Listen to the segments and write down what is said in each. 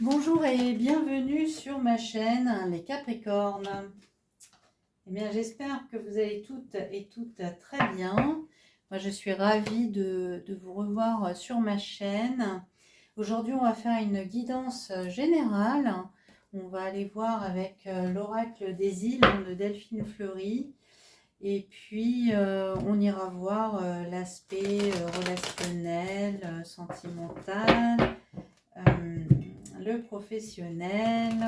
Bonjour et bienvenue sur ma chaîne Les Capricornes. Eh bien, j'espère que vous allez toutes et toutes très bien. Moi, je suis ravie de vous revoir sur ma chaîne. Aujourd'hui, on va faire une guidance générale. On va aller voir avec l'oracle des îles de Delphine Fleury. Et puis, on ira voir l'aspect relationnel, sentimental, le professionnel.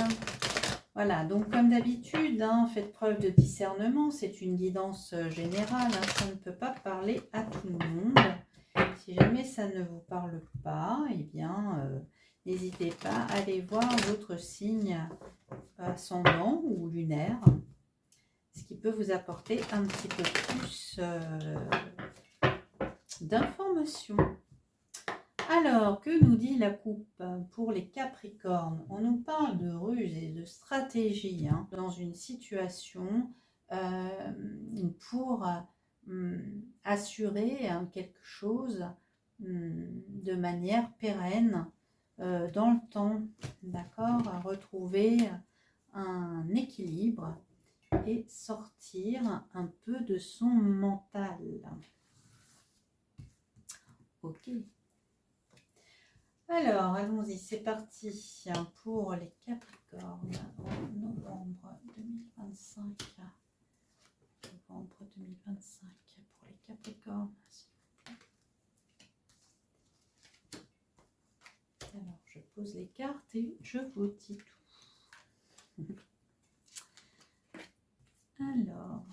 Voilà, donc comme d'habitude, faites preuve de discernement. C'est une guidance générale. Ça ne peut pas parler à tout le monde. Si jamais ça ne vous parle pas, eh bien, n'hésitez pas à aller voir votre signe ascendant ou lunaire, ce qui peut vous apporter un petit peu plus d'informations. Alors, que nous dit la coupe pour les Capricornes? On nous parle de ruse et de stratégie dans une situation pour assurer quelque chose de manière pérenne dans le temps, d'accord? Retrouver un équilibre et sortir un peu de son mental. Ok. Alors, allons-y, c'est parti pour les Capricornes en novembre 2025. Novembre 2025 pour les Capricornes, s'il vous plaît. Alors, je pose les cartes et je vous dis tout. Alors,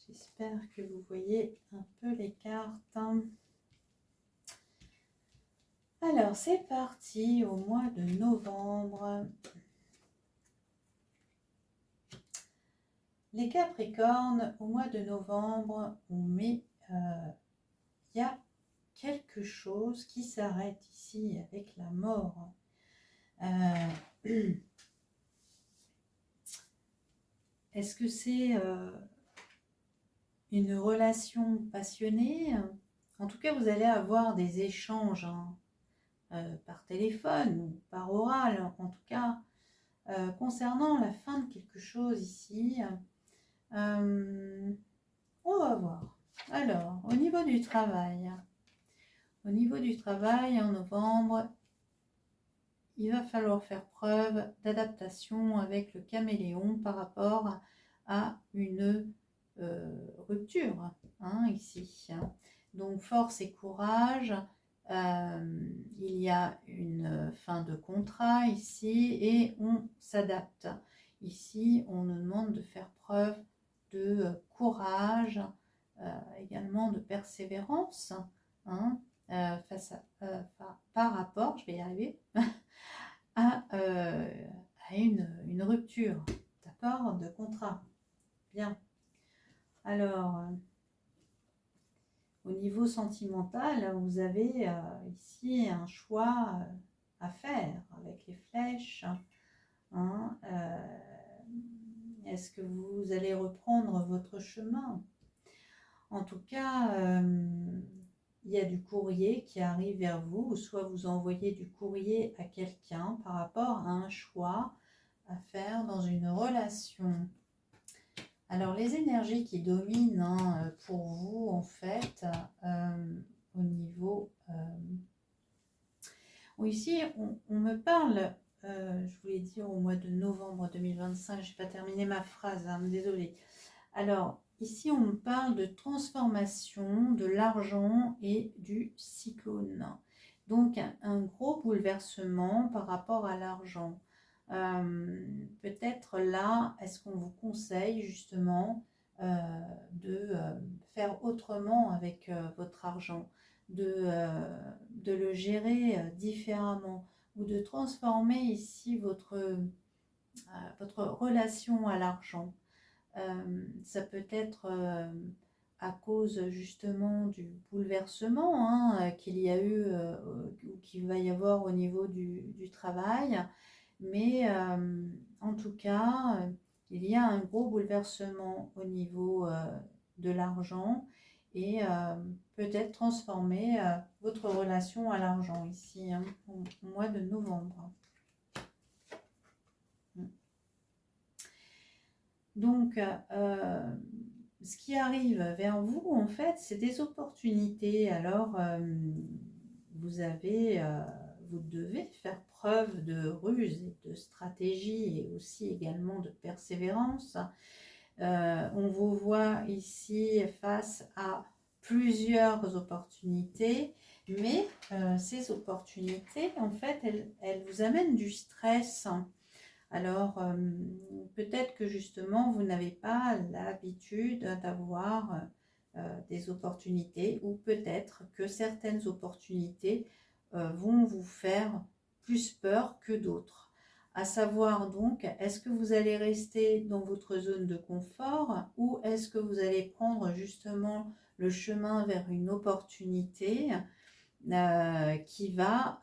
j'espère que vous voyez un peu les cartes. Alors, c'est parti au mois de novembre. Les Capricornes, au mois de novembre, il y a quelque chose qui s'arrête ici avec la mort. Est-ce que c'est une relation passionnée? En tout cas, vous allez avoir des échanges par téléphone ou par oral, en tout cas, concernant la fin de quelque chose ici. On va voir. Alors, au niveau du travail, en novembre, il va falloir faire preuve d'adaptation avec le caméléon par rapport à une rupture, ici. Donc, force et courage. Il y a une fin de contrat ici et on s'adapte. Ici, on nous demande de faire preuve de courage, également de persévérance, face par rapport, je vais y arriver, à une rupture, d'accord, de contrat. Bien. Alors, au niveau sentimental, vous avez ici un choix à faire avec les flèches. Est-ce que vous allez reprendre votre chemin? En tout cas, il y a du courrier qui arrive vers vous, ou soit vous envoyez du courrier à quelqu'un par rapport à un choix à faire dans une relation. Alors, les énergies qui dominent pour vous, en fait, au niveau... ici, on me parle, je voulais dire au mois de novembre 2025, je n'ai pas terminé ma phrase, désolée. Alors, ici, on me parle de transformation de l'argent et du cyclone. Donc, un gros bouleversement par rapport à l'argent. Peut-être là, est-ce qu'on vous conseille justement de faire autrement avec votre argent, de le gérer différemment ou de transformer ici votre relation à l'argent. Ça peut être à cause justement du bouleversement qu'il y a eu ou qu'il va y avoir au niveau du travail. Mais en tout cas, il y a un gros bouleversement au niveau de l'argent et peut-être transformer votre relation à l'argent ici, hein, au mois de novembre. Donc, ce qui arrive vers vous, en fait, c'est des opportunités. Alors, vous devez faire preuve de ruse et de stratégie et aussi également de persévérance. On vous voit ici face à plusieurs opportunités, mais ces opportunités, en fait, elles vous amènent du stress. Alors, peut-être que justement, vous n'avez pas l'habitude d'avoir des opportunités, ou peut-être que certaines opportunités vont vous faire plus peur que d'autres. À savoir donc, est-ce que vous allez rester dans votre zone de confort ou est-ce que vous allez prendre justement le chemin vers une opportunité qui va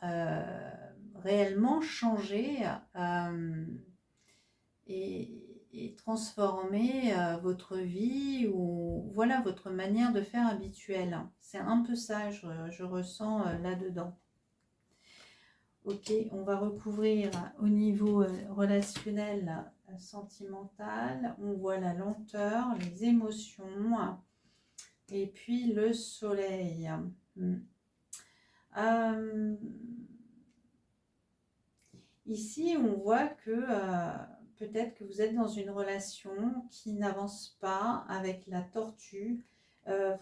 réellement changer et transformer votre vie ou voilà votre manière de faire habituelle. C'est un peu ça, je ressens là-dedans. Ok, on va recouvrir au niveau relationnel, sentimental. On voit la lenteur, les émotions et puis le soleil. Ici, on voit que peut-être que vous êtes dans une relation qui n'avance pas avec la tortue.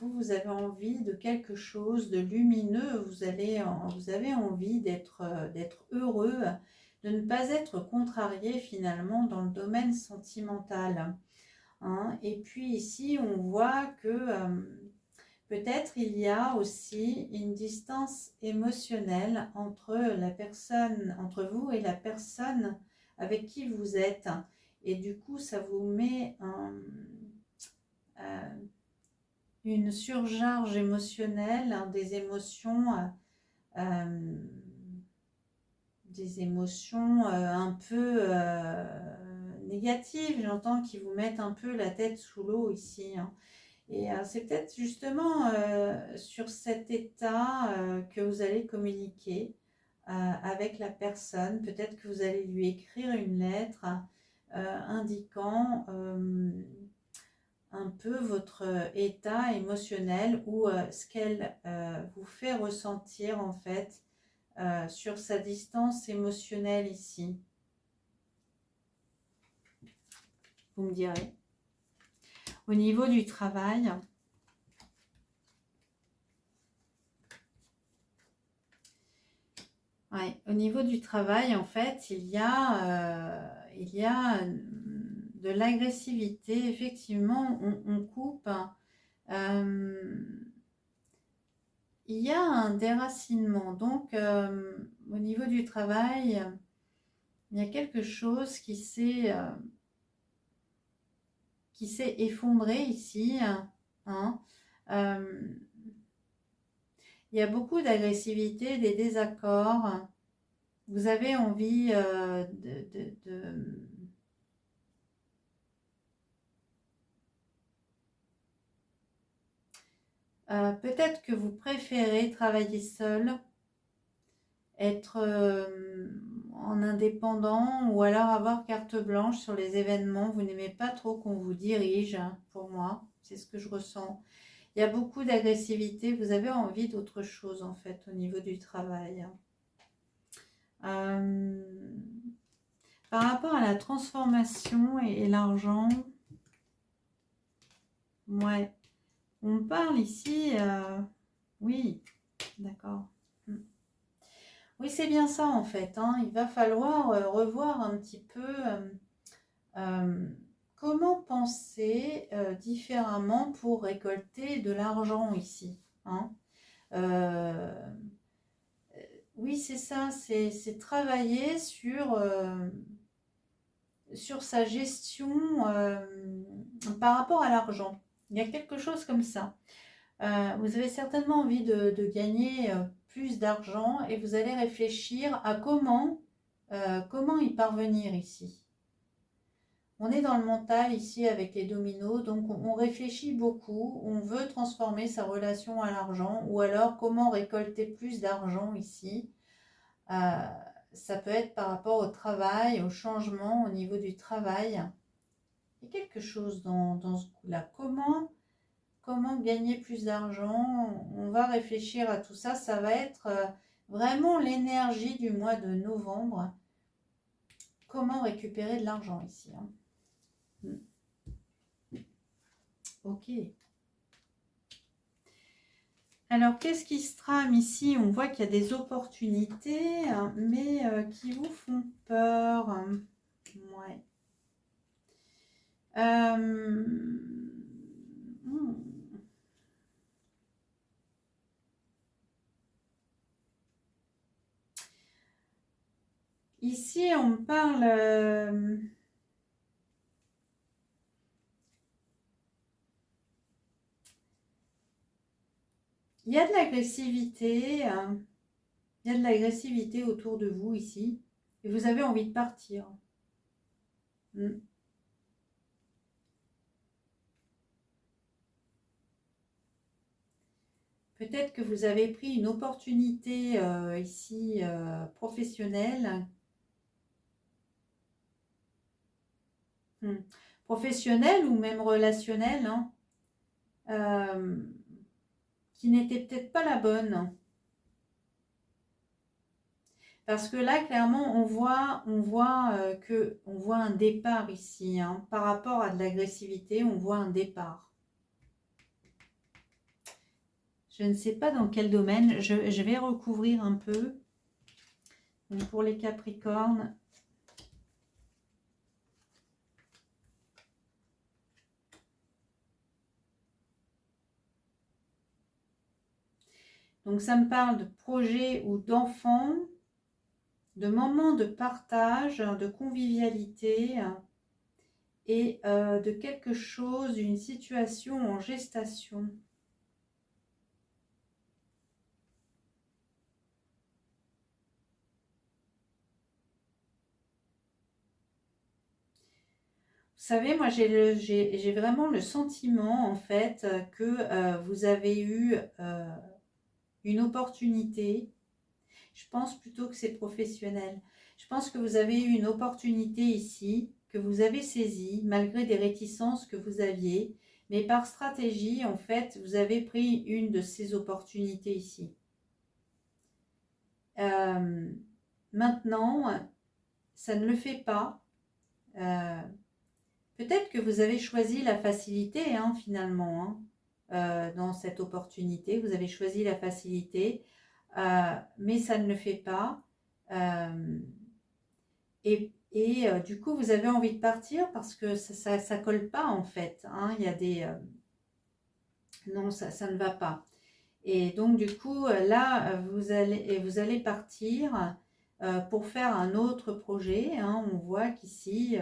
Vous avez envie de quelque chose de lumineux, vous avez envie d'être heureux, de ne pas être contrarié finalement dans le domaine sentimental. Hein. Et puis ici, on voit que peut-être il y a aussi une distance émotionnelle entre vous et la personne avec qui vous êtes. Et du coup, ça vous met une surcharge émotionnelle, hein, des émotions un peu négatives, j'entends, qui vous mettent un peu la tête sous l'eau ici. Hein. Et c'est peut-être justement sur cet état que vous allez communiquer avec la personne. Peut-être que vous allez lui écrire une lettre indiquant un peu votre état émotionnel ou ce qu'elle vous fait ressentir en fait sur sa distance émotionnelle ici. Vous me direz. Au niveau du travail, au niveau du travail, en fait, il y a de l'agressivité. Effectivement, on coupe. Il y a un déracinement. Donc, au niveau du travail, il y a quelque chose qui s'est effondré ici. Hein. Il y a beaucoup d'agressivité, des désaccords. Vous avez envie peut-être que vous préférez travailler seul, être en indépendant ou alors avoir carte blanche sur les événements. Vous n'aimez pas trop qu'on vous dirige, hein, pour moi. C'est ce que je ressens. Il y a beaucoup d'agressivité. Vous avez envie d'autre chose en fait au niveau du travail. Par rapport à la transformation et l'argent, ouais, on parle ici, oui, d'accord. Oui, c'est bien ça en fait. Hein. Il va falloir revoir un petit peu comment penser différemment pour récolter de l'argent ici. Hein. Oui, c'est ça, c'est travailler sur sa gestion par rapport à l'argent. Il y a quelque chose comme ça. Vous avez certainement envie de gagner plus d'argent et vous allez réfléchir à comment y parvenir ici. On est dans le mental ici avec les dominos, donc on réfléchit beaucoup, on veut transformer sa relation à l'argent ou alors comment récolter plus d'argent ici. Ça peut être par rapport au travail, au changement au niveau du travail. Il y a quelque chose dans ce coup-là. Comment gagner plus d'argent? On va réfléchir à tout ça. Ça va être vraiment l'énergie du mois de novembre. Comment récupérer de l'argent ici, hein. Ok. Alors, qu'est-ce qui se trame ici? On voit qu'il y a des opportunités, hein, mais qui vous font peur. Ouais. Ici, on me parle... il y a de l'agressivité, hein. Il y a de l'agressivité autour de vous ici. Et vous avez envie de partir. Peut-être que vous avez pris une opportunité ici professionnelle. Professionnelle ou même relationnelle, hein, qui n'était peut-être pas la bonne. Parce que là, clairement, on voit un départ ici, hein. Par rapport à de l'agressivité, on voit un départ. Je ne sais pas dans quel domaine. Je vais recouvrir un peu. Donc pour les Capricornes. Donc ça me parle de projet ou d'enfants, de moments de partage, de convivialité et de quelque chose, une situation en gestation. Vous savez, moi j'ai vraiment le sentiment en fait que vous avez eu une opportunité. Je pense plutôt que c'est professionnel. Je pense que vous avez eu une opportunité ici, que vous avez saisie, malgré des réticences que vous aviez. Mais par stratégie, en fait, vous avez pris une de ces opportunités ici. Maintenant, ça ne le fait pas. Peut-être que vous avez choisi la facilité, hein, finalement, hein, dans cette opportunité. Vous avez choisi la facilité, mais ça ne le fait pas. Du coup, vous avez envie de partir parce que ça colle pas, en fait, hein. Il y a des... non, ça ne va pas. Et donc, du coup, là, vous allez partir pour faire un autre projet, hein. On voit qu'ici...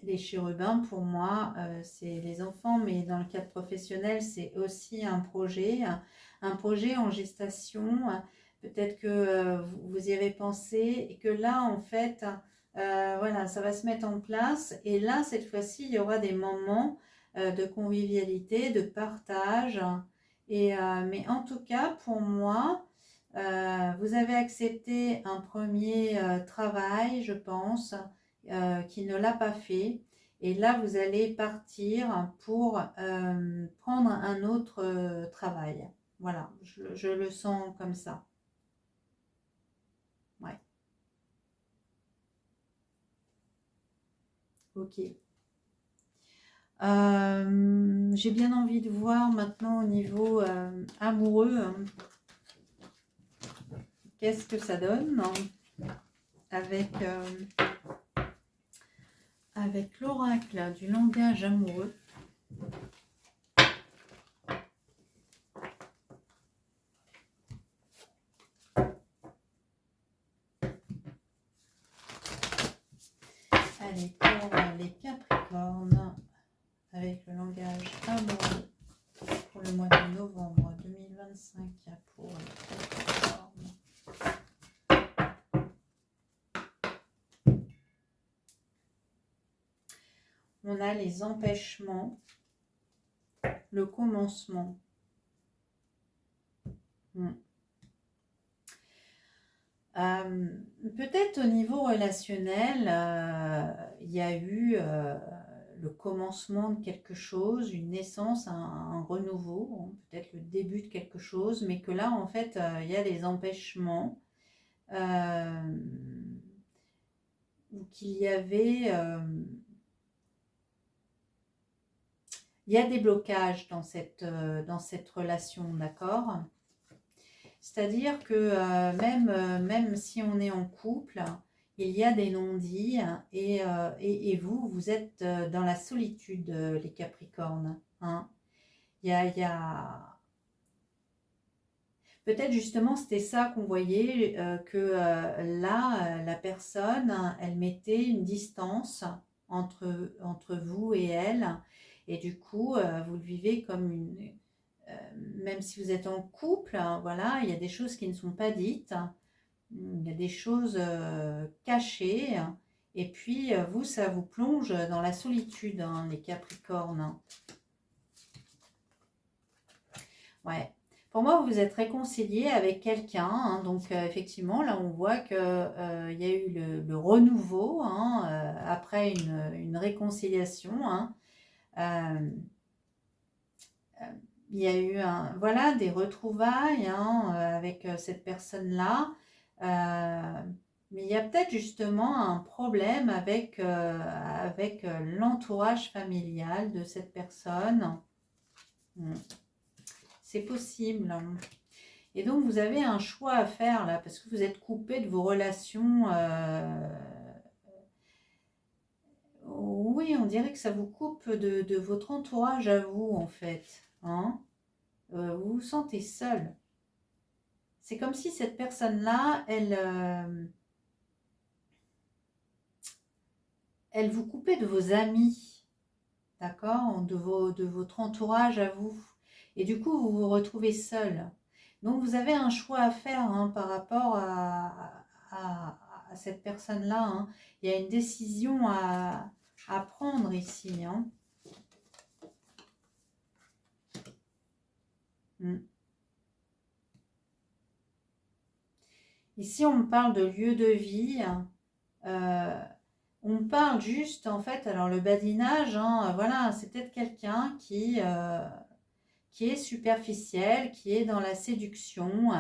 les chérubins, pour moi, c'est les enfants, mais dans le cadre professionnel, c'est aussi un projet en gestation. Peut-être que vous y avez pensé et que là, en fait, voilà, ça va se mettre en place. Et là, cette fois-ci, il y aura des moments de convivialité, de partage. Mais en tout cas, pour moi, vous avez accepté un premier travail, je pense, qui ne l'a pas fait. Et là, vous allez partir pour prendre un autre travail. Voilà, je le sens comme ça. Ouais. Ok. J'ai bien envie de voir maintenant au niveau amoureux, hein, qu'est-ce que ça donne, hein, avec l'oracle du langage amoureux. Allez, pour les Capricornes, avec le langage amoureux pour le mois de novembre 2025 pour les Capricornes. on a les empêchements, le commencement. Peut-être au niveau relationnel, il y a eu le commencement de quelque chose, une naissance, un renouveau, peut-être le début de quelque chose, mais que là, en fait, il y a des empêchements, ou qu'il y avait... il y a des blocages dans cette relation, d'accord? C'est-à-dire que même si on est en couple, il y a des non-dits et vous êtes dans la solitude, les Capricornes. Hein. Il y a... Peut-être justement c'était ça qu'on voyait, que là, la personne, elle mettait une distance entre vous et elle. Et du coup, vous le vivez comme une... même si vous êtes en couple, hein, voilà, il y a des choses qui ne sont pas dites. Il y a des choses cachées. Et puis, vous, ça vous plonge dans la solitude, hein, les Capricornes. Ouais. Pour moi, vous vous êtes réconcilié avec quelqu'un. Hein, donc, effectivement, là, on voit qu'il y a eu le renouveau, hein, après une réconciliation. Hein. Il y a eu voilà, des retrouvailles, hein, avec cette personne-là. Mais il y a peut-être justement un problème avec l'entourage familial de cette personne. C'est possible. Et donc, vous avez un choix à faire là, parce que vous êtes coupé de vos relations. Oui, on dirait que ça vous coupe de votre entourage à vous, en fait. Hein. Vous vous sentez seul. C'est comme si cette personne-là, elle vous coupait de vos amis, d'accord, de votre entourage à vous. Et du coup, vous vous retrouvez seul. Donc, vous avez un choix à faire, hein, par rapport à cette personne-là. Hein. Il y a une décision à prendre ici. Hein. Ici, on me parle de lieu de vie. On parle juste, en fait, alors le badinage, hein, voilà, c'est peut-être quelqu'un qui est superficiel, qui est dans la séduction,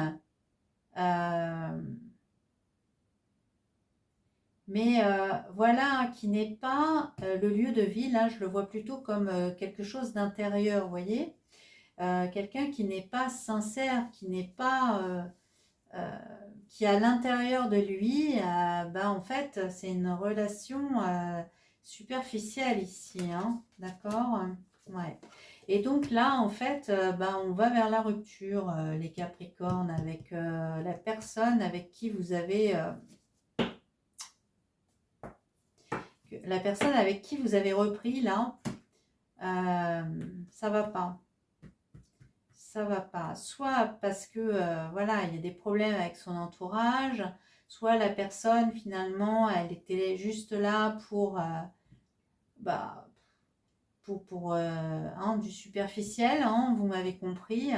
mais voilà, qui n'est pas le lieu de vie. Là, je le vois plutôt comme quelque chose d'intérieur, vous voyez, quelqu'un qui n'est pas sincère, qui n'est pas... qui à l'intérieur de lui, en fait, c'est une relation superficielle ici, hein, d'accord? Ouais. Et donc là, en fait, on va vers la rupture, les Capricornes, avec la personne avec qui vous avez... repris, là, ça va pas. Ça va pas. Soit parce que, voilà, il y a des problèmes avec son entourage, soit la personne, finalement, elle était juste là pour, du superficiel, hein, vous m'avez compris.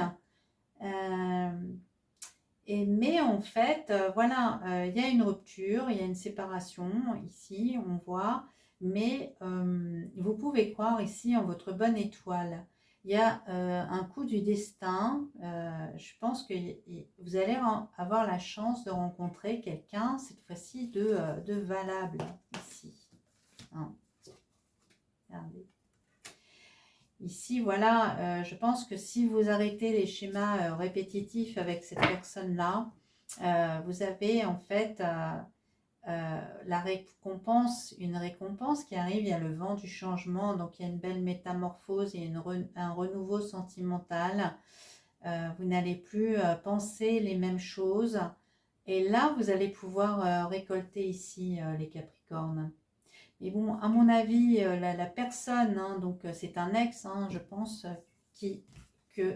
Mais en fait, voilà, il y a une rupture, il y a une séparation, ici, on voit, mais vous pouvez croire ici en votre bonne étoile. Il y a un coup du destin. Je pense que vous allez avoir la chance de rencontrer quelqu'un, cette fois-ci, de valable, ici. Hein. Regardez. Ici, voilà, je pense que si vous arrêtez les schémas répétitifs avec cette personne-là, vous avez en fait la récompense, une récompense qui arrive. Il y a le vent du changement, donc il y a une belle métamorphose, il y a un renouveau sentimental. Vous n'allez plus penser les mêmes choses. Et là, vous allez pouvoir récolter ici les Capricornes. Et bon, à mon avis, la personne, hein, donc c'est un ex, hein, je pense,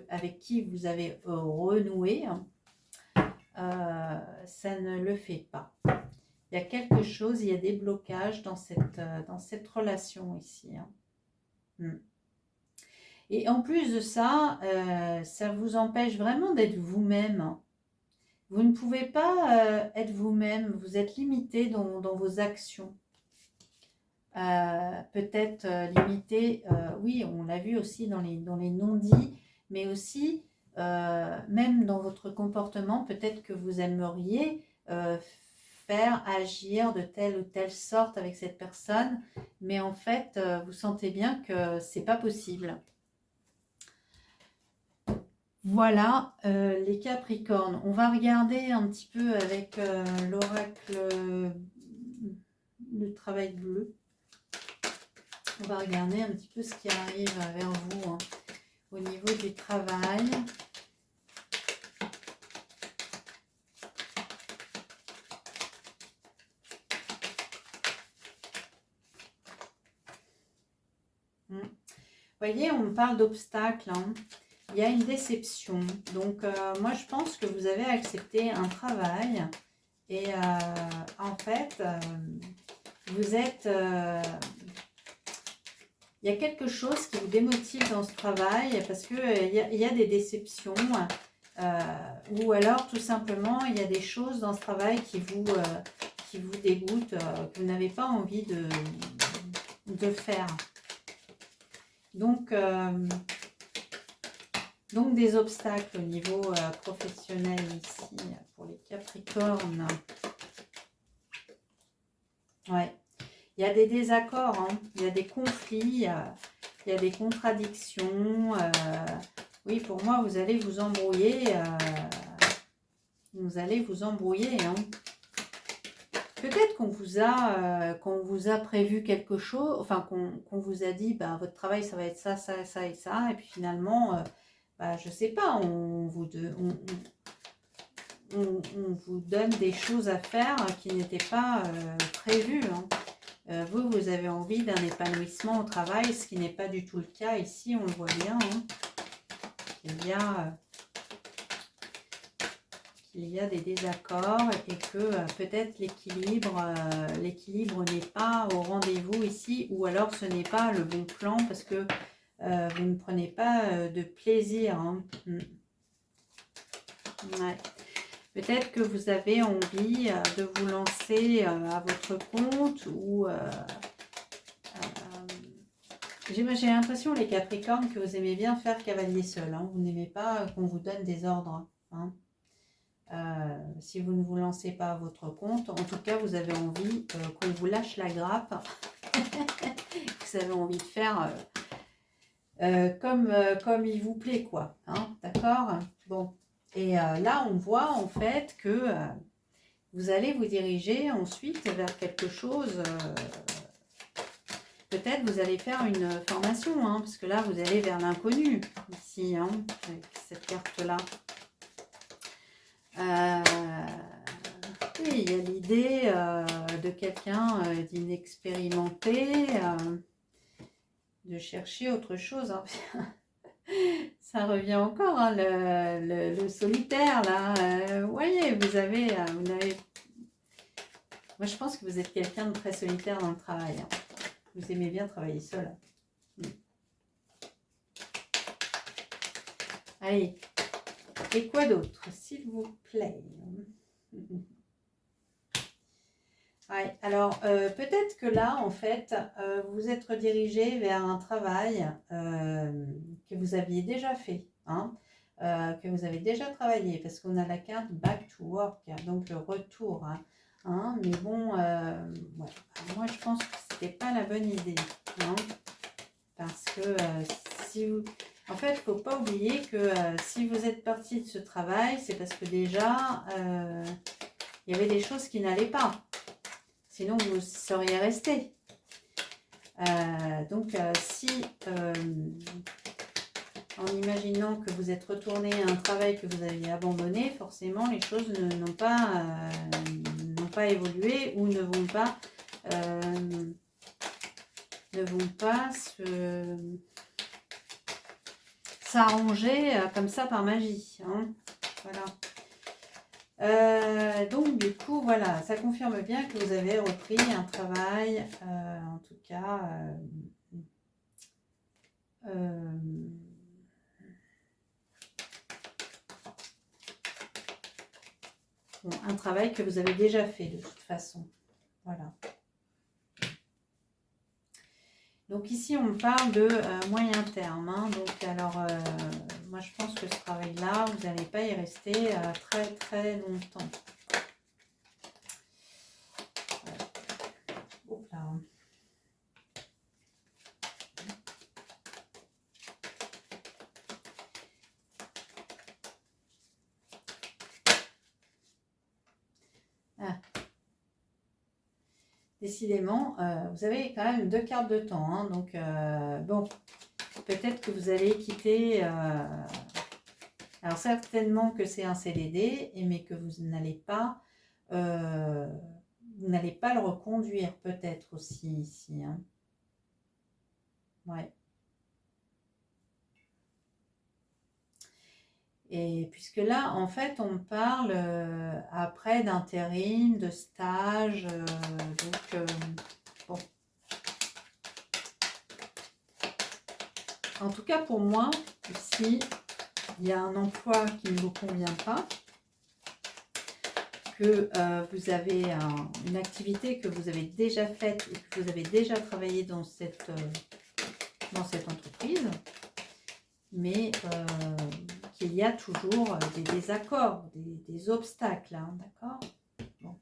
avec qui vous avez renoué, ça ne le fait pas. Il y a quelque chose, il y a des blocages dans cette relation ici. Hein. Mm. Et en plus de ça, ça vous empêche vraiment d'être vous-même. Vous ne pouvez pas être vous-même, vous êtes limité dans vos actions. Peut-être limité, oui, on l'a vu aussi dans les non-dits, mais aussi même dans votre comportement, peut-être que vous aimeriez faire agir de telle ou telle sorte avec cette personne, mais en fait, vous sentez bien que c'est pas possible. Voilà les Capricornes. On va regarder un petit peu avec l'oracle, le travail bleu. On va regarder un petit peu ce qui arrive vers vous hein, au niveau du travail. Vous voyez, on parle d'obstacles. Hein. Il y a une déception. Donc, moi, je pense que vous avez accepté un travail. Et en fait, vous êtes... il y a quelque chose qui vous démotive dans ce travail parce qu'il y a des déceptions ou alors tout simplement il y a des choses dans ce travail qui vous dégoûtent, que vous n'avez pas envie de faire. Donc des obstacles au niveau professionnel ici pour les Capricornes. Ouais. Il y a des désaccords, hein. Il y a des conflits, il y a des contradictions. Oui, pour moi, vous allez vous embrouiller. Vous allez vous embrouiller. Hein. Peut-être qu'on vous a prévu quelque chose, enfin qu'on vous a dit, bah, votre travail, ça va être ça, ça, ça et ça. Et puis finalement, bah, je ne sais pas, on vous donne des choses à faire qui n'étaient pas prévues. Hein. Vous avez envie d'un épanouissement au travail, ce qui n'est pas du tout le cas ici, on le voit bien. Hein. Il y a des désaccords et que peut-être l'équilibre n'est pas au rendez-vous ici, ou alors ce n'est pas le bon plan parce que vous ne prenez pas de plaisir. Hein. Ouais. Peut-être que vous avez envie de vous lancer à votre compte ou j'ai l'impression, les Capricornes, que vous aimez bien faire cavalier seul. Hein. Vous n'aimez pas qu'on vous donne des ordres. Hein. Si vous ne vous lancez pas à votre compte, en tout cas, vous avez envie qu'on vous lâche la grappe. Vous avez envie de faire comme il vous plaît, quoi. Hein. D'accord ? Bon. Et là, on voit en fait que vous allez vous diriger ensuite vers quelque chose. Peut-être vous allez faire une formation, hein, parce que là, vous allez vers l'inconnu, ici, hein, avec cette carte-là. Oui, il y a l'idée de quelqu'un d'inexpérimenté, de chercher autre chose. Hein. Ça revient encore, hein, le solitaire, là. Vous voyez, vous n'avez... Moi, je pense que vous êtes quelqu'un de très solitaire dans le travail. Hein. Vous aimez bien travailler seul. Allez. Et quoi d'autre, s'il vous plaît? Ouais, alors, peut-être que là, en fait, vous êtes redirigé vers un travail que vous aviez déjà fait, hein, que vous avez déjà travaillé, parce qu'on a la carte Back to Work, donc le retour. Hein, mais bon, ouais, moi, je pense que ce n'était pas la bonne idée. Hein, parce que si vous... En fait, il ne faut pas oublier que si vous êtes parti de ce travail, c'est parce que déjà, il y avait des choses qui n'allaient pas. Sinon, vous seriez resté. Donc, en imaginant que vous êtes retourné à un travail que vous aviez abandonné, forcément, les choses n'ont pas évolué ou ne vont pas s'arranger comme ça par magie. Hein. Voilà. Donc du coup voilà, ça confirme bien que vous avez repris un travail, en tout cas un travail que vous avez déjà fait de toute façon. Voilà. Donc ici, on me parle de moyen terme. Hein. Donc alors, moi je pense que ce travail-là, vous n'allez pas y rester très très longtemps. Hop là. Ah. Décidément, vous avez quand même 2 cartes de temps. Hein. Donc bon, peut-être que vous allez quitter... alors certainement que c'est un CDD, mais que vous n'allez pas le reconduire peut-être aussi ici. Hein. Ouais. Et puisque là, en fait, on me parle après d'intérim, de stage, donc bon. En tout cas, pour moi, ici, il y a un emploi qui ne vous convient pas, que vous avez une activité que vous avez déjà faite et que vous avez déjà travaillé dans cette entreprise, mais qu'il y a toujours des désaccords, des obstacles, hein, d'accord? Bon.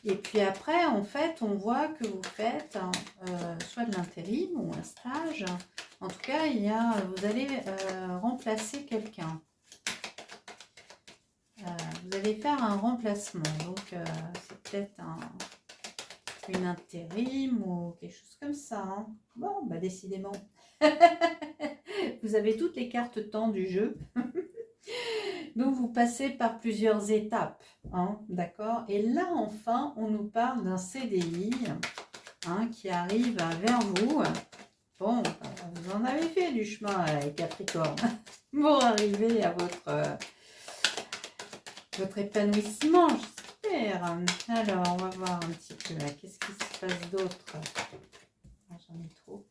Et puis après, en fait, on voit que vous faites soit de l'intérim ou un stage. En tout cas, vous allez remplacer quelqu'un. Vous allez faire un remplacement. Donc, c'est peut-être une intérim ou quelque chose comme ça. Hein. Bon, bah décidément. Vous avez toutes les cartes temps du jeu. Donc, vous passez par plusieurs étapes. Hein, d'accord? Et là, enfin, on nous parle d'un CDI qui arrive vers vous. Bon, vous en avez fait du chemin, Capricorne, pour arriver à votre épanouissement, j'espère. Alors, on va voir un petit peu là. Qu'est-ce qui se passe d'autre? Ah, j'en ai trop.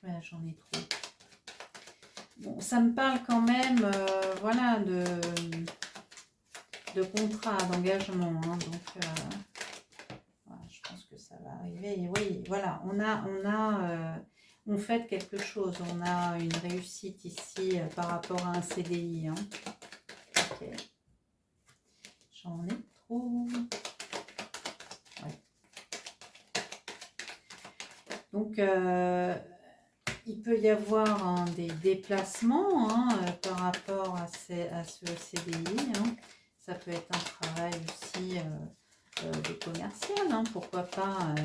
Ouais, j'en ai trop. Bon, ça me parle quand même, voilà, de contrat, d'engagement. Hein, donc, voilà, je pense que ça va arriver. Et oui, voilà, on fait quelque chose. On a une réussite ici par rapport à un CDI. Hein. Ok. J'en ai trop. Ouais. Donc, il peut y avoir des déplacements par rapport à ce CDI. Hein. Ça peut être un travail aussi de commercial, hein, pourquoi pas.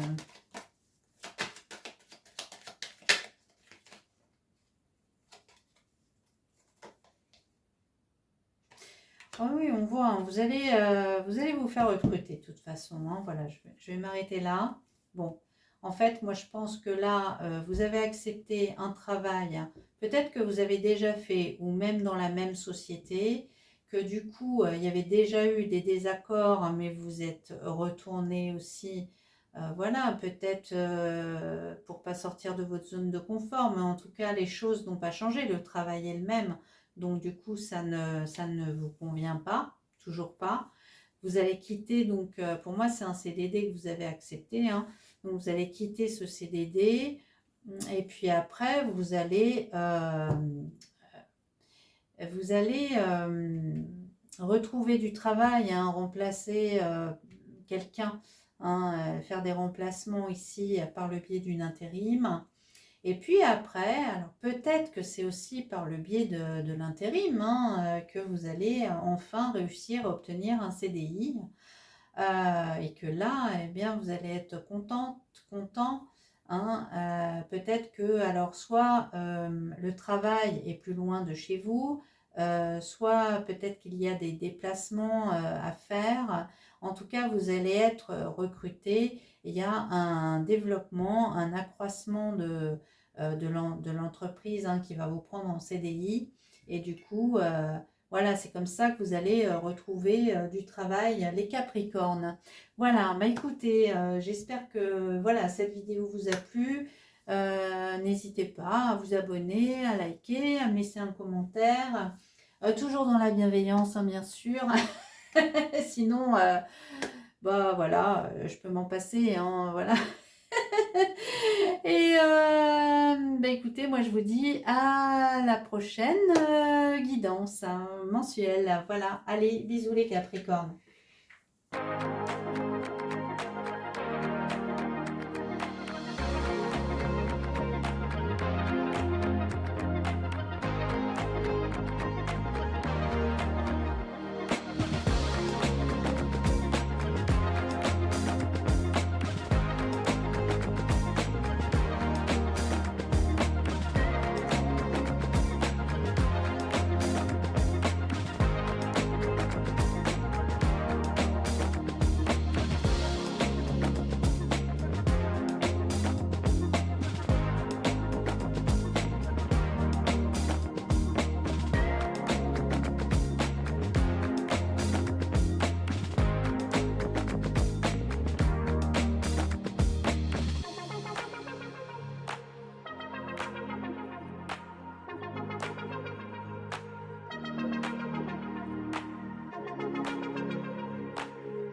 Oh oui, on voit, hein, vous allez vous faire recruter de toute façon. Hein, voilà, je vais m'arrêter là. Bon, en fait, moi je pense que là, vous avez accepté un travail, peut-être que vous avez déjà fait, ou même dans la même société, que du coup, il y avait déjà eu des désaccords, hein, mais vous êtes retourné aussi, voilà, peut-être pour pas sortir de votre zone de confort, mais en tout cas, les choses n'ont pas changé, le travail est le même. Donc du coup, ça ne vous convient pas, toujours pas. Vous allez quitter, donc pour moi, c'est un CDD que vous avez accepté. Hein. Donc vous allez quitter ce CDD et puis après, vous allez retrouver du travail, hein, remplacer quelqu'un, hein, faire des remplacements ici par le biais d'une intérim. Et puis après, alors peut-être que c'est aussi par le biais de l'intérim hein, que vous allez enfin réussir à obtenir un CDI et que là, eh bien, vous allez être content. Hein, peut-être que, alors, soit le travail est plus loin de chez vous, soit peut-être qu'il y a des déplacements à faire. En tout cas, vous allez être recruté. Il y a un développement, un accroissement de l'entreprise hein, qui va vous prendre en CDI. Et du coup, Voilà, c'est comme ça que vous allez retrouver du travail, les Capricornes. Voilà, bah écoutez, j'espère que voilà, cette vidéo vous a plu. N'hésitez pas à vous abonner, à liker, à me laisser un commentaire. Toujours dans la bienveillance, hein, bien sûr. Sinon, bah voilà, je peux m'en passer, hein, voilà. Et bah écoutez, moi je vous dis à la prochaine guidance hein, mensuelle. Voilà, allez, bisous les Capricornes.